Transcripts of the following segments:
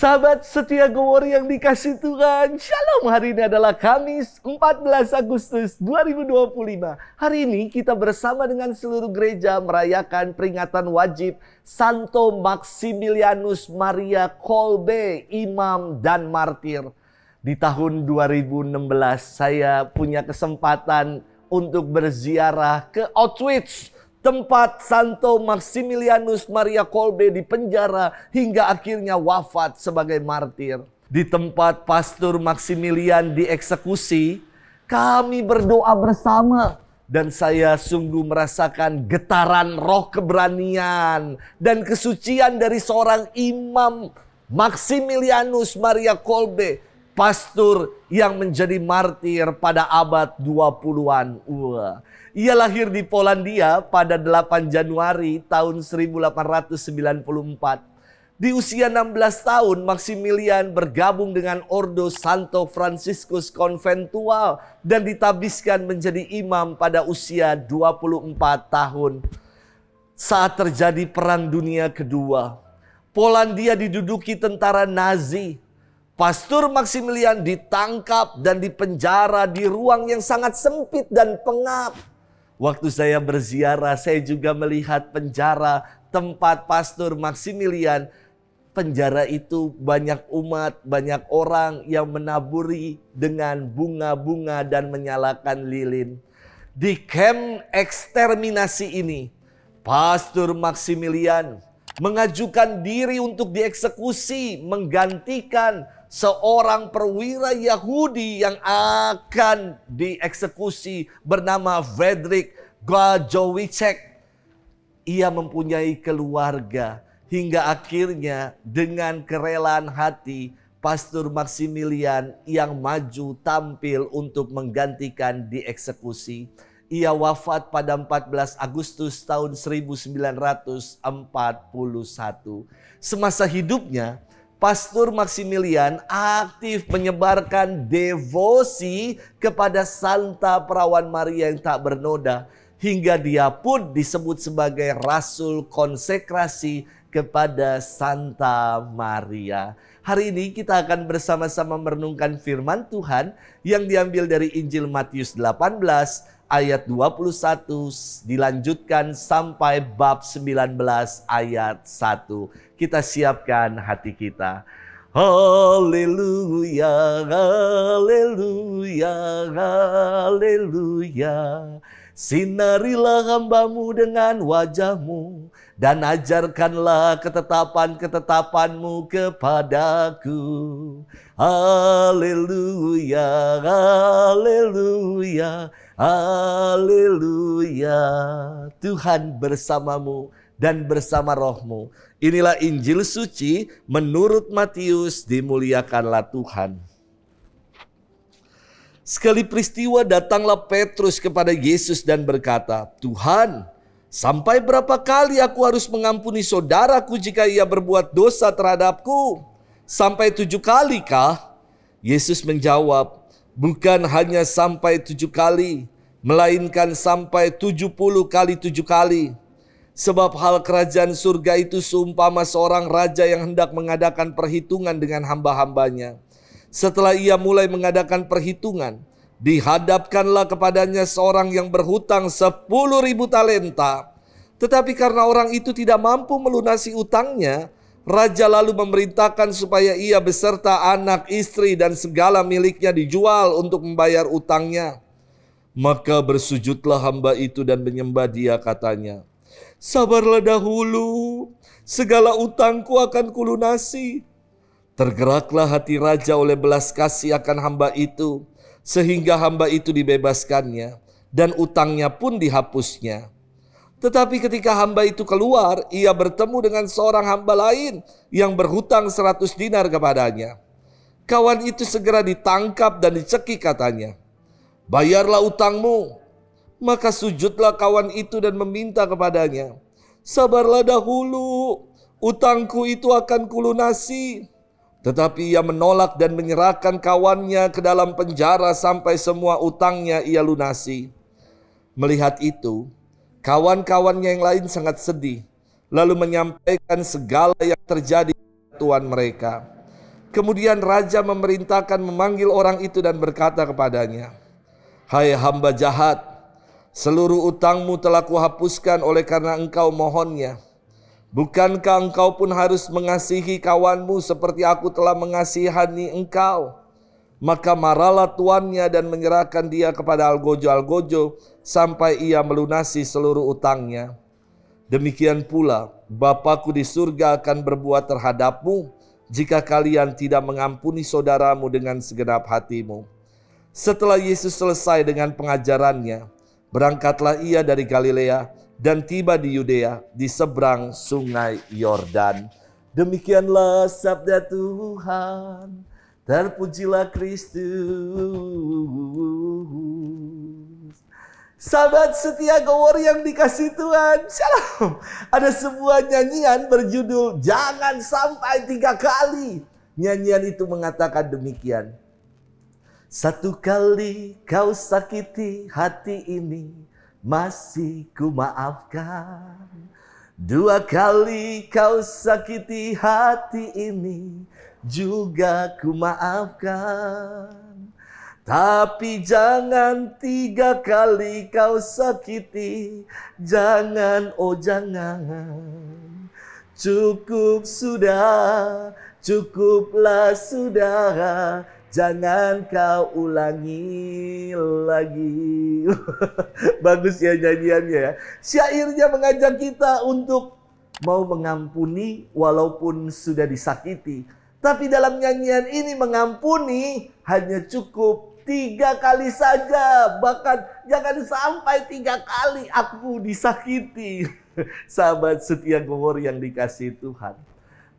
Sahabat setia Gowori yang dikasih Tuhan, Shalom. Hari ini adalah Kamis 14 Agustus 2025. Hari ini kita bersama dengan seluruh gereja merayakan peringatan wajib Santo Maximilianus Maria Kolbe, imam dan martir. Di tahun 2016 saya punya kesempatan untuk berziarah ke Auschwitz, tempat Santo Maximilianus Maria Kolbe dipenjara hingga akhirnya wafat sebagai martir. Di tempat Pastor Maximilian dieksekusi, kami berdoa bersama. Dan saya sungguh merasakan getaran roh keberanian dan kesucian dari seorang imam Maximilianus Maria Kolbe, pastor yang menjadi martir pada abad 20-an. Ia lahir di Polandia pada 8 Januari tahun 1894. Di usia 16 tahun, Maximilian bergabung dengan Ordo Santo Franciscus Conventual dan ditabiskan menjadi imam pada usia 24 tahun. Saat terjadi Perang Dunia Kedua, Polandia diduduki tentara Nazi. Pastor Maximilian ditangkap dan dipenjara di ruang yang sangat sempit dan pengap. Waktu saya berziarah, saya juga melihat penjara tempat Pastor Maximilian. Penjara itu banyak umat, banyak orang yang menaburi dengan bunga-bunga dan menyalakan lilin. Di kamp eksterminasi ini, Pastor Maximilian mengajukan diri untuk dieksekusi, menggantikan seorang perwira Yahudi yang akan dieksekusi bernama Frederick Gajowicek. Ia mempunyai keluarga hingga akhirnya dengan kerelaan hati Pastor Maximilian yang maju tampil untuk menggantikan dieksekusi. Ia wafat pada 14 Agustus tahun 1941. Semasa hidupnya, Pastor Maximilian aktif menyebarkan devosi kepada Santa Perawan Maria yang tak bernoda. Hingga dia pun disebut sebagai Rasul Konsekrasi kepada Santa Maria. Hari ini kita akan bersama-sama merenungkan firman Tuhan yang diambil dari Injil Matius 18 ayat 21 dilanjutkan sampai bab 19 ayat 1. Kita siapkan hati kita. Haleluya, haleluya, haleluya. Sinarilah hamba-Mu dengan wajah-Mu dan ajarkanlah ketetapan-ketetapan-Mu kepadaku. Haleluya, haleluya, haleluya. Tuhan bersamamu dan bersama rohmu. Inilah Injil suci menurut Matius, dimuliakanlah Tuhan. Sekali peristiwa datanglah Petrus kepada Yesus dan berkata, Tuhan, sampai berapa kali aku harus mengampuni saudaraku jika ia berbuat dosa terhadapku? Sampai 7 kali kah? Yesus menjawab, bukan hanya sampai 7 kali, melainkan sampai 70 kali 7 kali. Sebab hal kerajaan surga itu seumpama seorang raja yang hendak mengadakan perhitungan dengan hamba-hambanya. Setelah ia mulai mengadakan perhitungan, dihadapkanlah kepadanya seorang yang berhutang 10.000 talenta. Tetapi karena orang itu tidak mampu melunasi utangnya, raja lalu memerintahkan supaya ia beserta anak, istri, dan segala miliknya dijual untuk membayar utangnya. Maka bersujudlah hamba itu dan menyembah dia, katanya, sabarlah dahulu, segala utangku akan kulunasi. Tergeraklah hati raja oleh belas kasih akan hamba itu, sehingga hamba itu dibebaskannya, dan utangnya pun dihapusnya. Tetapi ketika hamba itu keluar, ia bertemu dengan seorang hamba lain yang berhutang 100 dinar kepadanya. Kawan itu segera ditangkap dan dicekik, katanya, bayarlah utangmu. Maka sujudlah kawan itu dan meminta kepadanya, sabarlah dahulu, utangku itu akan kulunasi. Tetapi ia menolak dan menyerahkan kawannya ke dalam penjara sampai semua utangnya ia lunasi. Melihat itu, kawan-kawannya yang lain sangat sedih, lalu menyampaikan segala yang terjadi kepada tuan mereka. Kemudian raja memerintahkan memanggil orang itu dan berkata kepadanya, "Hai hamba jahat, seluruh utangmu telah kuhapuskan oleh karena engkau mohonnya. Bukankah engkau pun harus mengasihi kawanmu seperti aku telah mengasihani engkau?" Maka marahlah tuannya dan menyerahkan dia kepada algojo-algojo sampai ia melunasi seluruh utangnya. Demikian pula Bapakku di surga akan berbuat terhadapmu jika kalian tidak mengampuni saudaramu dengan segenap hatimu. Setelah Yesus selesai dengan pengajarannya, berangkatlah ia dari Galilea dan tiba di Yudea di seberang sungai Yordan. Demikianlah sabda Tuhan. Terpujilah Kristus. Sahabat setia Gowor yang dikasih Tuhan, shalom. Ada sebuah nyanyian berjudul "Jangan Sampai 3 Kali". Nyanyian itu mengatakan demikian. 1 kali kau sakiti hati ini, masih ku maafkan. 2 kali kau sakiti hati ini, juga ku maafkan. Tapi jangan 3 kali kau sakiti. Jangan, oh jangan. Cukup sudah, cukuplah sudah. Jangan kau ulangi lagi. Bagus ya nyanyiannya ya. Syairnya mengajak kita untuk mau mengampuni walaupun sudah disakiti. Tapi dalam nyanyian ini mengampuni hanya cukup 3 kali saja. Bahkan jangan sampai 3 kali aku disakiti. Sahabat setia Gowor yang dikasihi Tuhan.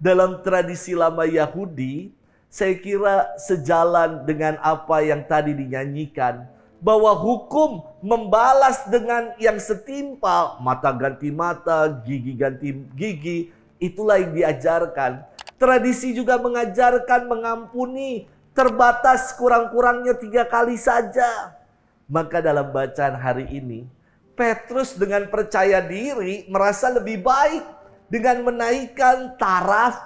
Dalam tradisi lama Yahudi, saya kira sejalan dengan apa yang tadi dinyanyikan. Bahwa hukum membalas dengan yang setimpal. Mata ganti mata, gigi ganti gigi. Itulah yang diajarkan. Tradisi juga mengajarkan mengampuni terbatas kurang-kurangnya 3 kali saja. Maka dalam bacaan hari ini, Petrus dengan percaya diri merasa lebih baik dengan menaikkan taraf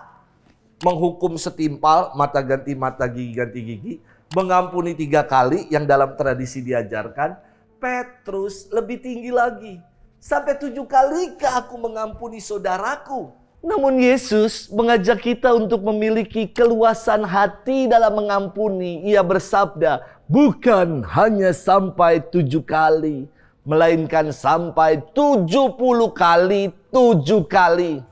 menghukum setimpal, mata ganti mata, gigi ganti gigi, mengampuni 3 kali yang dalam tradisi diajarkan. Petrus lebih tinggi lagi. Sampai 7 kalikah aku mengampuni saudaraku? Namun Yesus mengajak kita untuk memiliki keluasan hati dalam mengampuni. Ia bersabda, bukan hanya sampai 7 kali, melainkan sampai 70 kali 7 kali.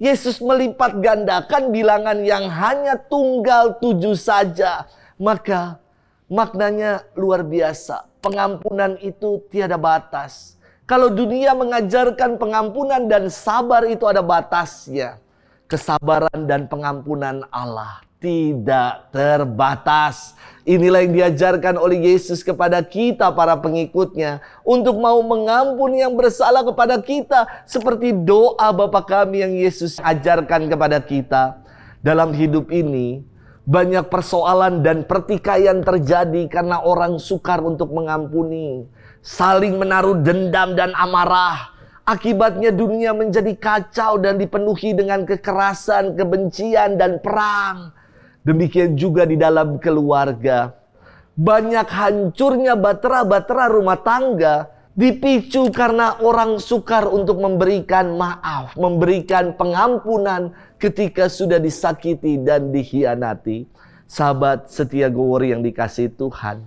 Yesus melipat gandakan bilangan yang hanya tunggal 7 saja. Maka maknanya luar biasa. Pengampunan itu tiada batas. Kalau dunia mengajarkan pengampunan dan sabar itu ada batasnya. Kesabaran dan pengampunan Allah tidak terbatas. Inilah yang diajarkan oleh Yesus kepada kita para pengikutnya. Untuk mau mengampuni yang bersalah kepada kita. Seperti doa Bapa kami yang Yesus ajarkan kepada kita. Dalam hidup ini banyak persoalan dan pertikaian terjadi karena orang sukar untuk mengampuni. Saling menaruh dendam dan amarah. Akibatnya dunia menjadi kacau dan dipenuhi dengan kekerasan, kebencian, dan perang. Demikian juga di dalam keluarga. Banyak hancurnya bahtera-bahtera rumah tangga dipicu karena orang sukar untuk memberikan maaf, memberikan pengampunan ketika sudah disakiti dan dikhianati. Sahabat setia Gowor yang dikasihi Tuhan.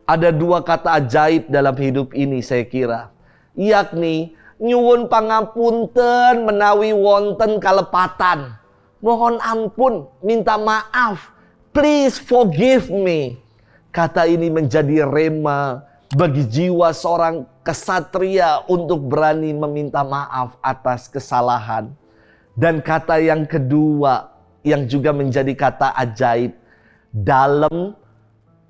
Ada 2 kata ajaib dalam hidup ini saya kira. Yakni nyuwun pangapunten menawi wonten kalepatan. Mohon ampun, minta maaf. Please forgive me. Kata ini menjadi rema bagi jiwa seorang kesatria untuk berani meminta maaf atas kesalahan. Dan kata yang kedua yang juga menjadi kata ajaib. Dalam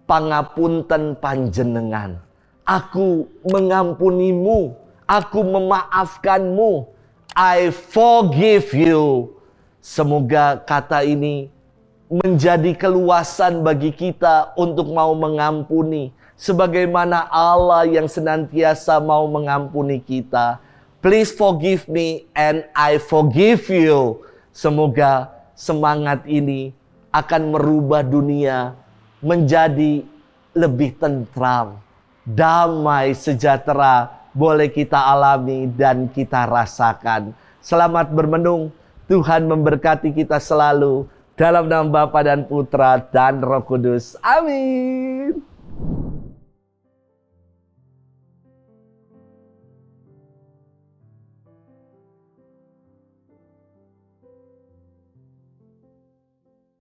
pangapunten panjenengan. Aku mengampunimu. Aku memaafkanmu. I forgive you. Semoga kata ini menjadi keluasan bagi kita untuk mau mengampuni. Sebagaimana Allah yang senantiasa mau mengampuni kita. Please forgive me and I forgive you. Semoga semangat ini akan merubah dunia menjadi lebih tentram, damai, sejahtera boleh kita alami dan kita rasakan. Selamat bermenung. Tuhan memberkati kita selalu. Dalam nama Bapa dan Putra dan Roh Kudus. Amin.